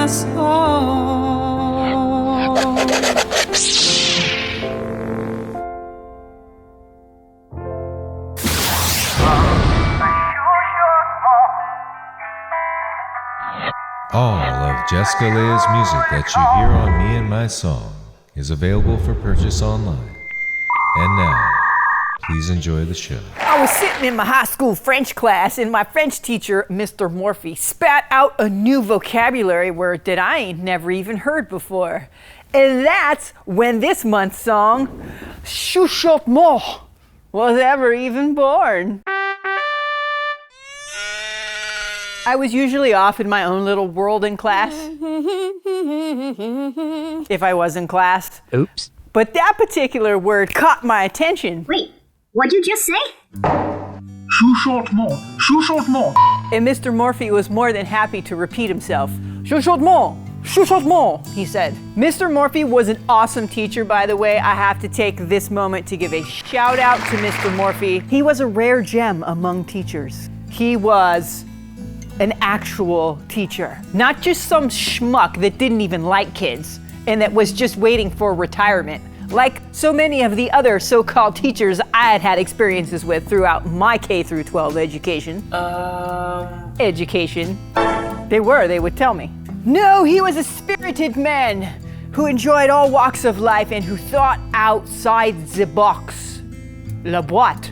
my song. All of Jessica Leia's music that you hear on Me and My Song is available for purchase online. And now, please enjoy the show. I was sitting in my high school French class and my French teacher, Mr. Morphy, spat out a new vocabulary word that I ain't never even heard before. And that's when this month's song, Chuchotement, was ever even born. I was usually off in my own little world in class. If I was in class. Oops. But that particular word caught my attention. Wait, what'd you just say? Chuchotement, chuchotement. And Mr. Morphy was more than happy to repeat himself. Chuchotement, chuchotement, he said. Mr. Morphy was an awesome teacher, by the way. I have to take this moment to give a shout out to Mr. Morphy. He was a rare gem among teachers. He was an actual teacher, not just some schmuck that didn't even like kids and that was just waiting for retirement, like so many of the other so-called teachers I had experiences with throughout my K through 12 education. They would tell me. No, he was a spirited man who enjoyed all walks of life and who thought outside the box. La boîte.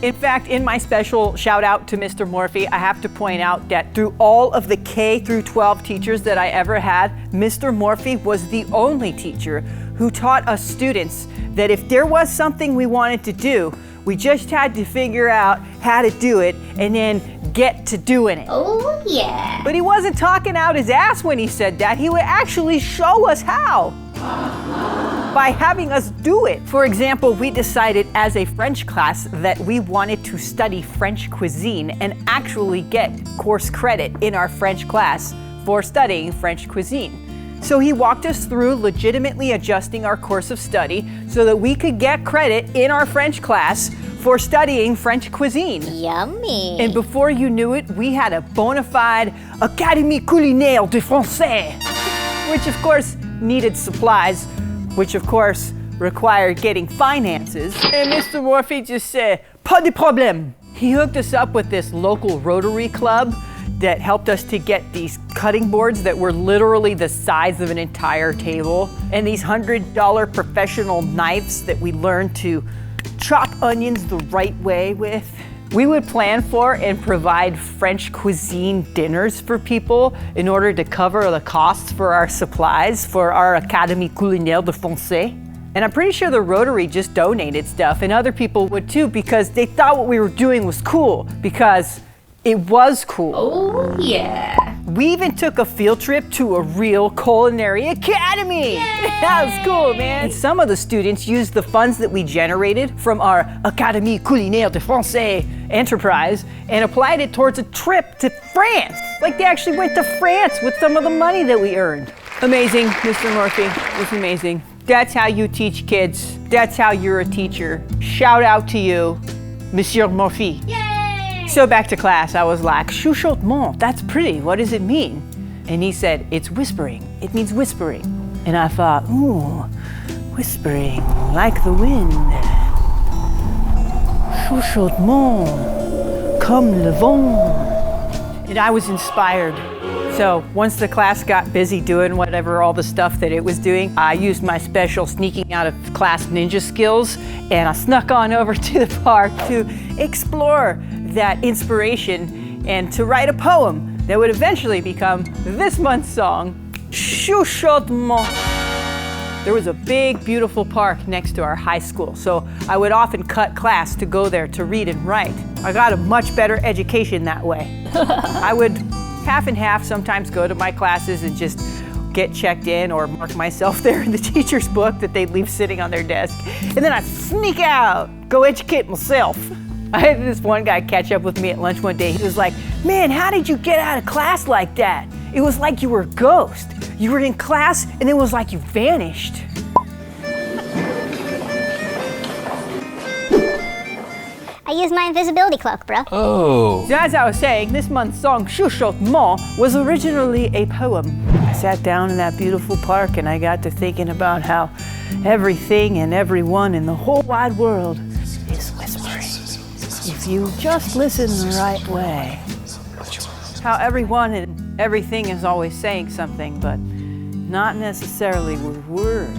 In fact, in my special shout out to Mr. Morphy, I have to point out that through all of the K through 12 teachers that I ever had, Mr. Morphy was the only teacher who taught us students that if there was something we wanted to do, we just had to figure out how to do it and then get to doing it. Oh, yeah. But he wasn't talking out his ass when he said that. He would actually show us how. By having us do it. For example, we decided as a French class that we wanted to study French cuisine and actually get course credit in our French class for studying French cuisine. So he walked us through legitimately adjusting our course of study so that we could get credit in our French class for studying French cuisine. Yummy. And before you knew it, we had a bona fide Académie culinaire de français, which of course needed supplies, which of course required getting finances. And Mr. Morphy just said, pas de problème. He hooked us up with this local Rotary Club that helped us to get these cutting boards that were literally the size of an entire table, and these $100 professional knives that we learned to chop onions the right way with. We would plan for and provide French cuisine dinners for people in order to cover the costs for our supplies for our Académie culinaire de français. And I'm pretty sure the Rotary just donated stuff, and other people would too, because they thought what we were doing was cool, because it was cool. Oh, yeah. We even took a field trip to a real culinary academy. That was cool, man. And some of the students used the funds that we generated from our Académie culinaire de français enterprise and applied it towards a trip to France. Like they actually went to France with some of the money that we earned. Amazing, Mr. Morphy. It was amazing. That's how you teach kids. That's how you're a teacher. Shout out to you, Monsieur Morphy. So back to class, I was like, chuchotement, that's pretty, what does it mean? And he said, it's whispering, it means whispering. And I thought, ooh, whispering, like the wind. Chuchotement, comme le vent. And I was inspired. So once the class got busy doing whatever all the stuff that it was doing, I used my special sneaking out of class ninja skills and I snuck on over to the park to explore that inspiration and to write a poem that would eventually become this month's song, Chuchotement. There was a big, beautiful park next to our high school, so I would often cut class to go there to read and write. I got a much better education that way. I would half and half sometimes go to my classes and just get checked in or mark myself there in the teacher's book that they'd leave sitting on their desk. And then I'd sneak out, go educate myself. I had this one guy catch up with me at lunch one day. He was like, man, how did you get out of class like that? It was like you were a ghost. You were in class and it was like you vanished. I used my invisibility cloak, bro. Oh. So as I was saying, this month's song, Chuchotement, was originally a poem. I sat down in that beautiful park and I got to thinking about how everything and everyone in the whole wide world is whispering. If you just listen the right way. How everyone and everything is always saying something, but not necessarily with words,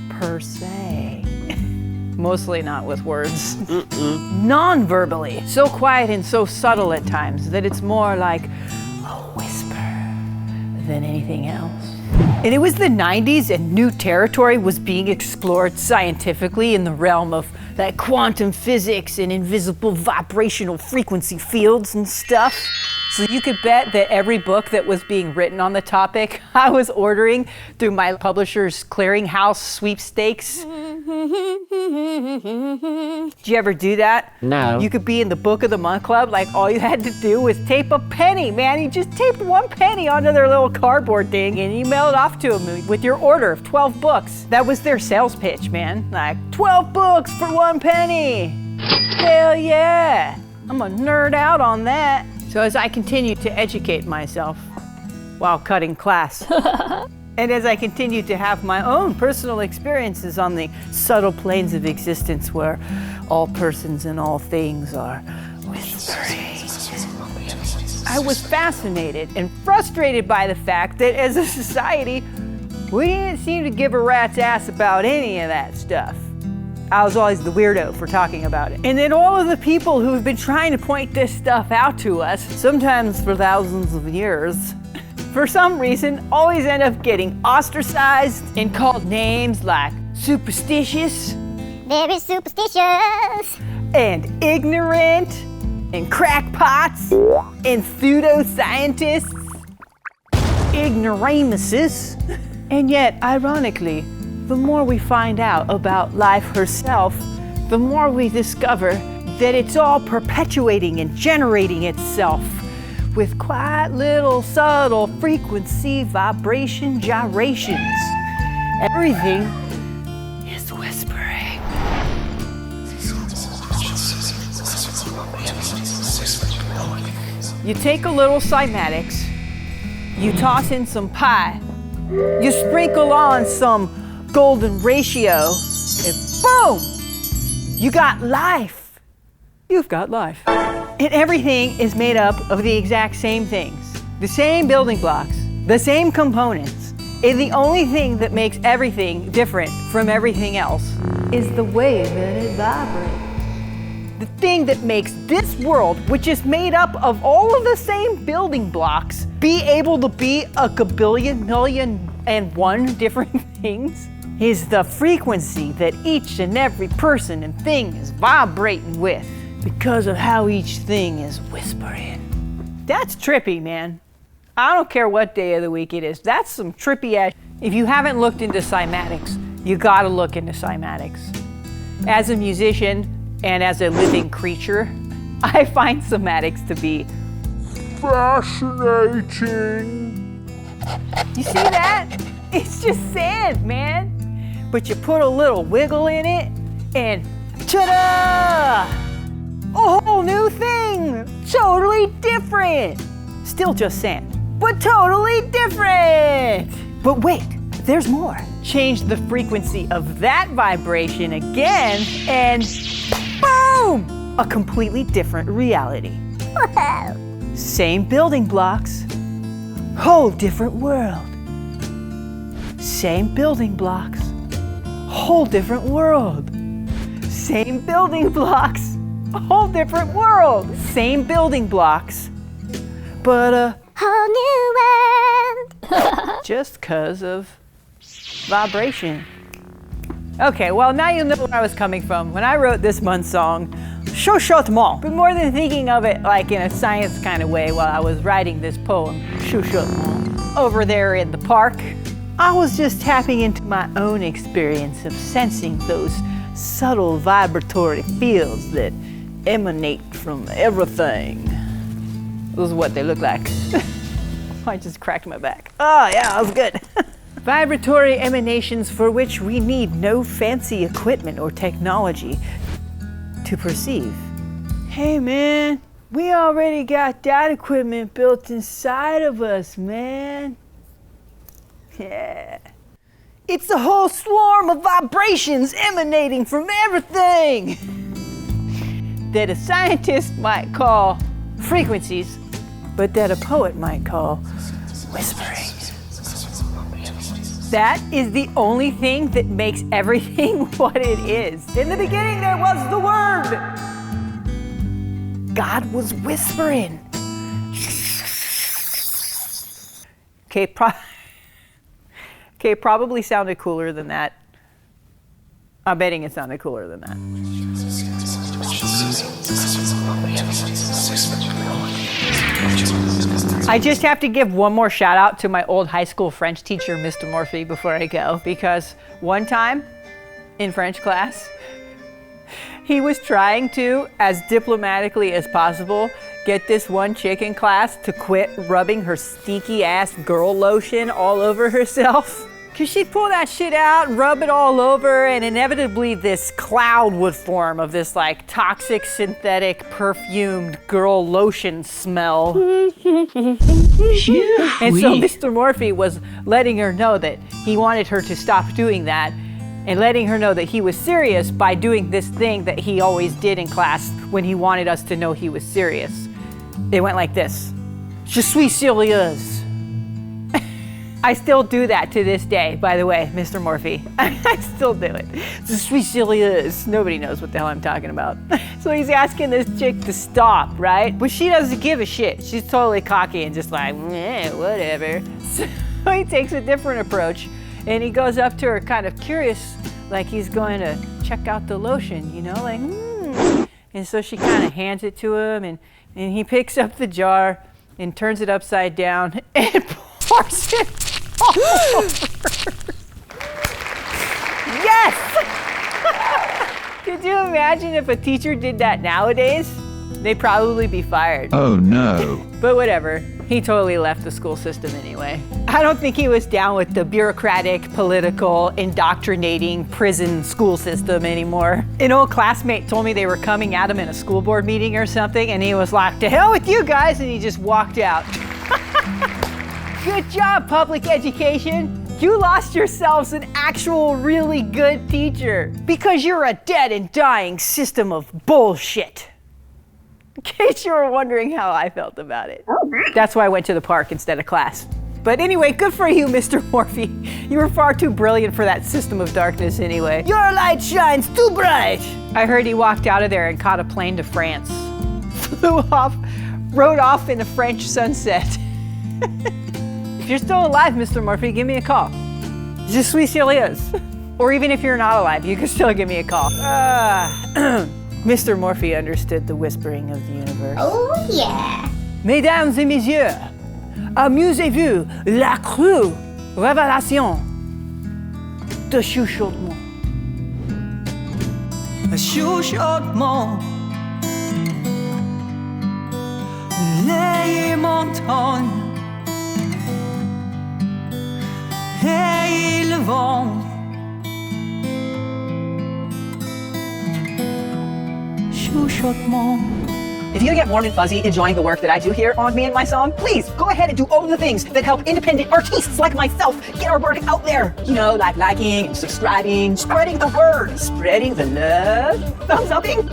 per se. Mostly not with words. Non-verbally. So quiet and so subtle at times that it's more like a whisper than anything else. And it was the 90s and new territory was being explored scientifically in the realm of that quantum physics and invisible vibrational frequency fields and stuff. So you could bet that every book that was being written on the topic, I was ordering through my publisher's clearinghouse sweepstakes. Did you ever do that? No. You could be in the Book of the Month Club, like all you had to do was tape a penny, man. You just taped one penny onto their little cardboard thing and you mail it off to them with your order of 12 books. That was their sales pitch, man. Like, 12 books for 1 penny. Hell yeah. I'm a nerd out on that. So as I continued to educate myself while cutting class, and as I continued to have my own personal experiences on the subtle planes of existence where all persons and all things are whispering, I was fascinated and frustrated by the fact that as a society, we didn't seem to give a rat's ass about any of that stuff. I was always the weirdo for talking about it. And then all of the people who've been trying to point this stuff out to us, sometimes for thousands of years, for some reason, always end up getting ostracized and called names like superstitious, Very superstitious. and ignorant, and crackpots, and pseudoscientists, ignoramuses. And yet, ironically, the more we find out about life herself, the more we discover that it's all perpetuating and generating itself with quite little subtle frequency vibration gyrations. Everything is whispering. You take a little cymatics, you toss in some pie, you sprinkle on some golden ratio, and boom! You got life. You've got life. And everything is made up of the exact same things, the same building blocks, the same components. And the only thing that makes everything different from everything else is the way that it vibrates. The thing that makes this world, which is made up of all of the same building blocks, be able to be a gabillion, million, and one different things is the frequency that each and every person and thing is vibrating with because of how each thing is whispering. That's trippy, man. I don't care what day of the week it is. That's some trippy ass. If you haven't looked into cymatics, you gotta look into cymatics. As a musician and as a living creature, I find cymatics to be fascinating. You see that? It's just sand, man. But you put a little wiggle in it and ta-da! A whole new thing! Totally different! Still just sand, but totally different! But wait, there's more. Change the frequency of that vibration again and boom! A completely different reality. Whoa. Same building blocks, whole different world. Same building blocks, whole different world. Same building blocks, a whole different world. Same building blocks, but a Whole new world. just 'cause of vibration. Okay, well now you know where I was coming from when I wrote this month's song, Chuchotement. But more than thinking of it like in a science kind of way while I was writing this poem, Chuchotement, over there in the park, I was just tapping into my own experience of sensing those subtle vibratory fields that emanate from everything. This is what they look like. I just cracked my back. Oh yeah, that was good. Vibratory emanations for which we need no fancy equipment or technology to perceive. Hey man, we already got that equipment built inside of us, man. Yeah. It's a whole swarm of vibrations emanating from everything that a scientist might call frequencies, but that a poet might call whispering. That is the only thing that makes everything what it is. In the beginning, there was the Word. God was whispering. Okay, probably sounded cooler than that. I'm betting it sounded cooler than that. I just have to give one more shout out to my old high school French teacher, Mr. Morphy, before I go, because one time in French class, he was trying to, as diplomatically as possible, get this one chick in class to quit rubbing her stinky ass girl lotion all over herself. Cause she'd pull that shit out and rub it all over, and inevitably this cloud would form of this like toxic, synthetic, perfumed girl lotion smell. And so Mr. Morphy was letting her know that he wanted her to stop doing that, and letting her know that he was serious by doing this thing that he always did in class when he wanted us to know he was serious. It went like this. Je suis sérieuse. I still do that to this day, by the way, Mr. Morphy. I still do it. Je suis sérieuse. Nobody knows what the hell I'm talking about. So he's asking this chick to stop, right? But she doesn't give a shit. She's totally cocky and just like, whatever. So he takes a different approach, and he goes up to her kind of curious, like he's going to check out the lotion, you know, like, And so she kind of hands it to him, and he picks up the jar and turns it upside down and pours it all over. Yes! Could you imagine if a teacher did that nowadays? They'd probably be fired. Oh no. But whatever, he totally left the school system anyway. I don't think he was down with the bureaucratic, political, indoctrinating prison school system anymore. An old classmate told me they were coming at him in a school board meeting or something, and he was like, to hell with you guys, and he just walked out. Good job, public education. You lost yourselves an actual really good teacher because you're a dead and dying system of bullshit. In case you were wondering how I felt about it. That's why I went to the park instead of class. But anyway, good for you, Mr. Morphy. You were far too brilliant for that system of darkness anyway. Your light shines too bright. I heard he walked out of there and caught a plane to France. Flew off, rode off in the French sunset. If you're still alive, Mr. Morphy, give me a call. Je suis sérieuse. Or even if you're not alive, you can still give me a call. Mr. Morphy understood the whispering of the universe. Oh, yeah. Mesdames et messieurs, amusez-vous la crue révélation de Chuchotement. Chuchotement. Les montagnes et le vent. Chuchotement. If you get warm and fuzzy enjoying the work that I do here on Me and My Song, please go ahead and do all of the things that help independent artists like myself get our work out there. You know, like liking and subscribing, spreading the word, spreading the love, thumbs upping.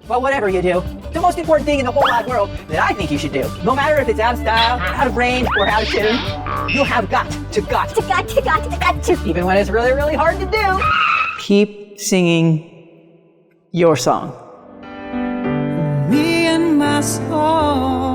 Well, whatever you do, the most important thing in the whole wide world that I think you should do, no matter if it's out of style, out of range, or out of tune, you have got to, even when it's really, really hard to do. Keep singing your song. Me and my song.